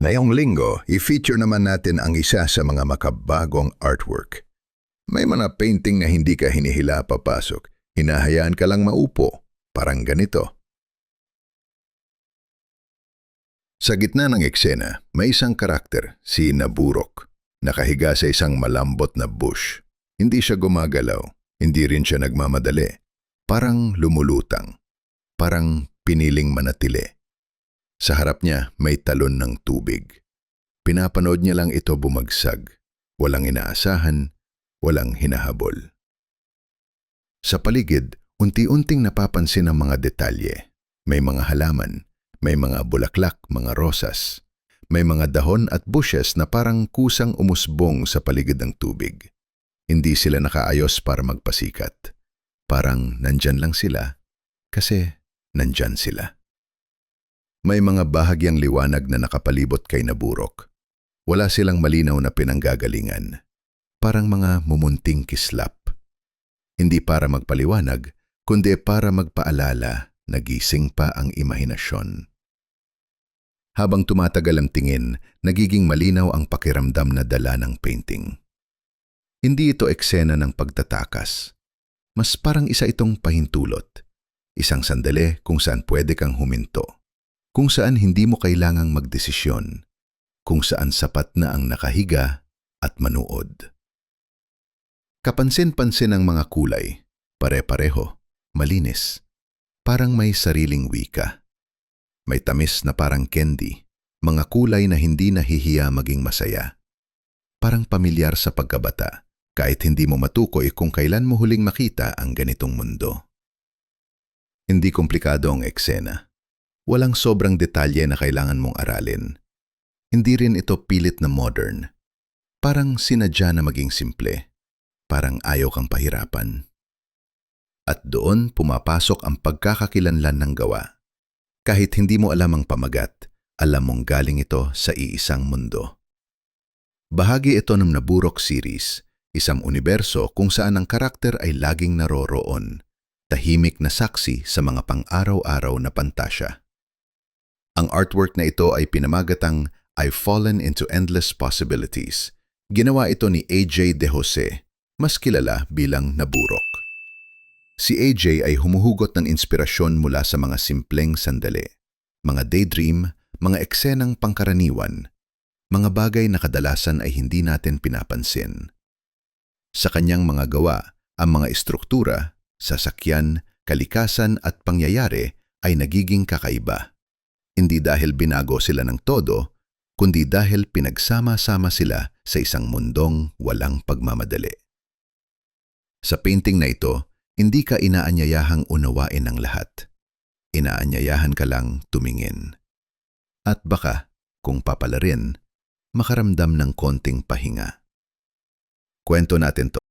Ngayong linggo, i-feature naman natin ang isa sa mga makabagong artwork. May mga painting na hindi ka hinihila papasok. Hinahayaan ka lang maupo. Parang ganito. Sa gitna ng eksena, may isang karakter, si Naburok. Nakahiga sa isang malambot na bush. Hindi siya gumagalaw. Hindi rin siya nagmamadali. Parang lumulutang. Parang piniling manatili. Sa harap niya may talon ng tubig. Pinapanood niya lang ito bumagsak. Walang inaasahan, walang hinahabol. Sa paligid, unti-unting napapansin ang mga detalye. May mga halaman, may mga bulaklak, mga rosas. May mga dahon at bushes na parang kusang umusbong sa paligid ng tubig. Hindi sila nakaayos para magpasikat. Parang nandyan lang sila kasi nandyan sila. May mga bahagyang liwanag na nakapalibot kay Naburok. Wala silang malinaw na pinanggagalingan. Parang mga mumunting kislap. Hindi para magpaliwanag, kundi para magpaalala na gising pa ang imahinasyon. Habang tumatagal ang tingin, nagiging malinaw ang pakiramdam na dala ng painting. Hindi ito eksena ng pagtatakas. Mas parang isa itong pahintulot. Isang sandali kung saan pwede kang huminto. Kung saan hindi mo kailangang magdesisyon. Kung saan sapat na ang nakahiga at manood. Kapansin-pansin ang mga kulay. Pare-pareho. Malinis. Parang may sariling wika. May tamis na parang candy. Mga kulay na hindi nahihiya maging masaya. Parang pamilyar sa pagkabata. Kahit hindi mo matukoy kung kailan mo huling makita ang ganitong mundo. Hindi komplikado ang eksena. Walang sobrang detalye na kailangan mong aralin. Hindi rin ito pilit na modern. Parang sinadya na maging simple. Parang ayaw kang pahirapan. At doon pumapasok ang pagkakakilanlan ng gawa. Kahit hindi mo alam ang pamagat, alam mong galing ito sa iisang mundo. Bahagi ito ng Naburok series, isang universo kung saan ang karakter ay laging naroroon, tahimik na saksi sa mga pang-araw-araw na pantasya. Ang artwork na ito ay pinamagatang I've Fallen into Endless Possibilities. Ginawa ito ni AJ De Jose, mas kilala bilang Naburok. Si AJ ay humuhugot ng inspirasyon mula sa mga simpleng sandali, mga daydream, mga eksenang pangkaraniwan, mga bagay na kadalasan ay hindi natin pinapansin. Sa kanyang mga gawa, ang mga estruktura, sasakyan, kalikasan at pangyayari ay nagiging kakaiba. Hindi dahil binago sila ng todo, kundi dahil pinagsama-sama sila sa isang mundong walang pagmamadali. Sa painting na ito, hindi ka inaanyayahang unawain ang lahat. Inaanyayahan ka lang tumingin. At baka, kung papalarin, makaramdam ng konting pahinga. Kwento natin to.